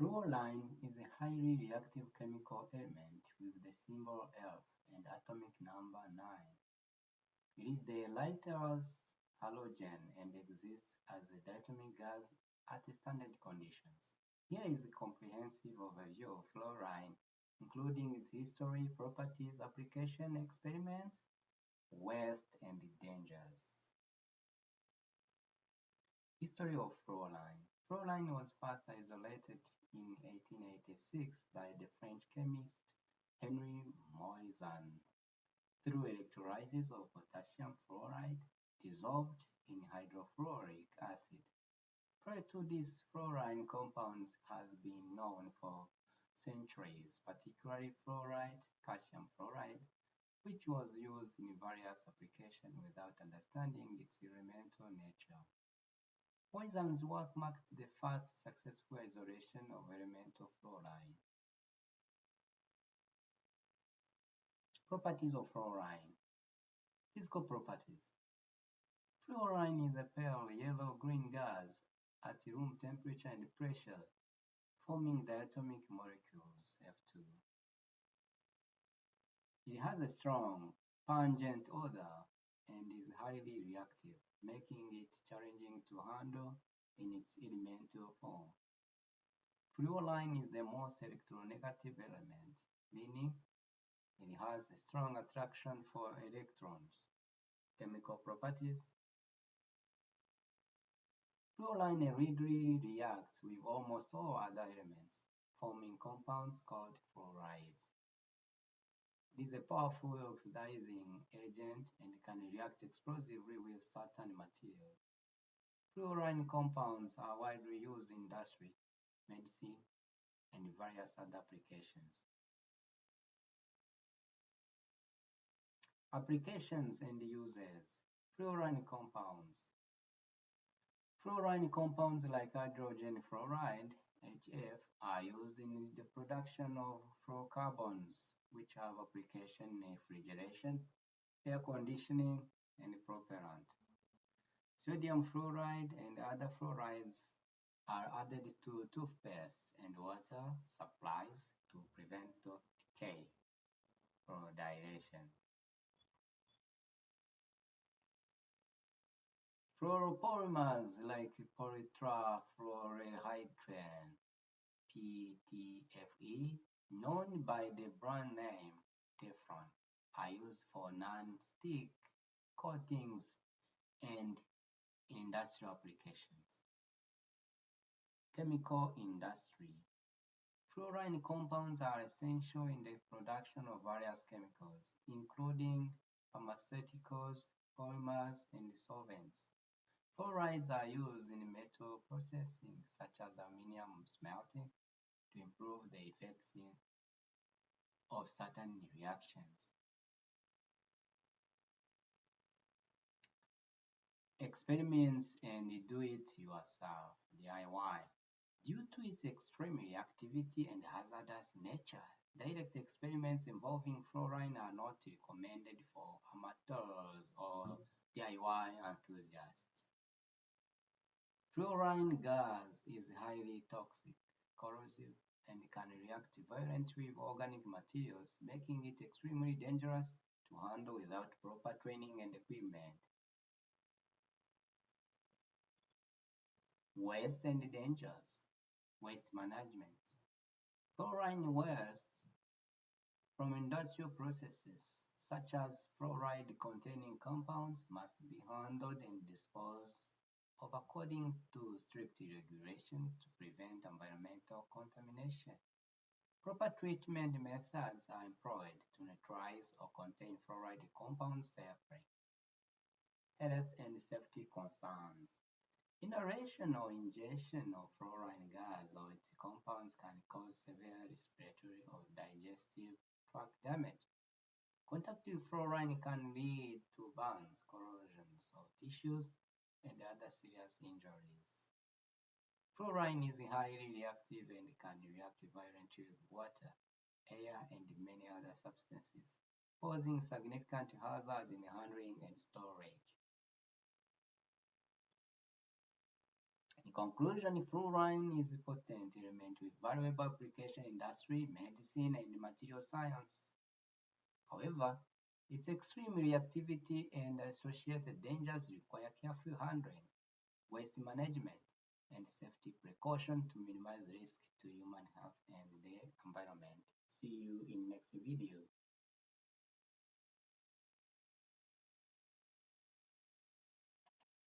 Fluorine is a highly reactive chemical element with the symbol F and atomic number 9. It is the lightest halogen and exists as a diatomic gas at standard conditions. Here is a comprehensive overview of fluorine, including its history, properties, application, experiments, waste, and dangers. History of fluorine. Fluorine was first isolated in 1886 by the French chemist Henri Moissan through electrolysis of potassium fluoride dissolved in hydrofluoric acid. Prior to this, fluorine compounds has been known for centuries, particularly fluoride, calcium fluoride, which was used in various applications without understanding its elemental nature. Moissan's work marked the first successful isolation of elemental fluorine. Properties of fluorine. Physical properties. Fluorine is a pale yellow-green gas at room temperature and pressure, forming diatomic molecules F2. It has a strong, pungent odor and is highly reactive, making it challenging to handle in its elemental form. Fluorine is the most electronegative element, meaning it has a strong attraction for electrons. Chemical properties. Fluorine readily reacts with almost all other elements, forming compounds called fluorides. It is a powerful oxidizing agent and can react explosively with certain materials. Fluorine compounds are widely used in industry, medicine, and various other applications. Applications and uses. Fluorine compounds. Fluorine compounds like hydrogen fluoride, HF, are used in the production of fluorocarbons, which have application in refrigeration, air conditioning, and propellant. Sodium fluoride and other fluorides are added to toothpaste and water supplies to prevent tooth decay or dilation. Fluoropolymers like polytrafluorohydrin, PTFE, known by the brand name Teflon, are used for non-stick coatings and industrial applications. Chemical industry. Fluorine compounds are essential in the production of various chemicals, including pharmaceuticals, polymers, and solvents. Fluorides are used in metal processing, such as aluminum smelting, to improve the effects of certain reactions. Experiments and do-it-yourself (DIY). Due to its extreme reactivity and hazardous nature, direct experiments involving fluorine are not recommended for amateurs or DIY enthusiasts. Fluorine gas is highly toxic, corrosive, and can react violently with organic materials, making it extremely dangerous to handle without proper training and equipment. Waste and dangers. Waste management. Fluorine waste from industrial processes, such as fluoride-containing compounds, must be handled and disposed of according to strict regulations to prevent environmental contamination. Proper treatment methods are employed to neutralize or contain fluoride compounds safely. Health and safety concerns. Inhalation or ingestion of fluorine gas or its compounds can cause severe respiratory or digestive tract damage. Contact with fluorine can lead to burns, corrosions of tissues, and other serious injuries. Fluorine is highly reactive and can react violently with water, air, and many other substances, posing significant hazards in handling and storage. In conclusion, fluorine is a potent element with valuable application in industry, medicine, and material science. However, its extreme reactivity and associated dangers require careful handling, waste management, and safety precaution to minimize risk to human health and the environment. See you in next video.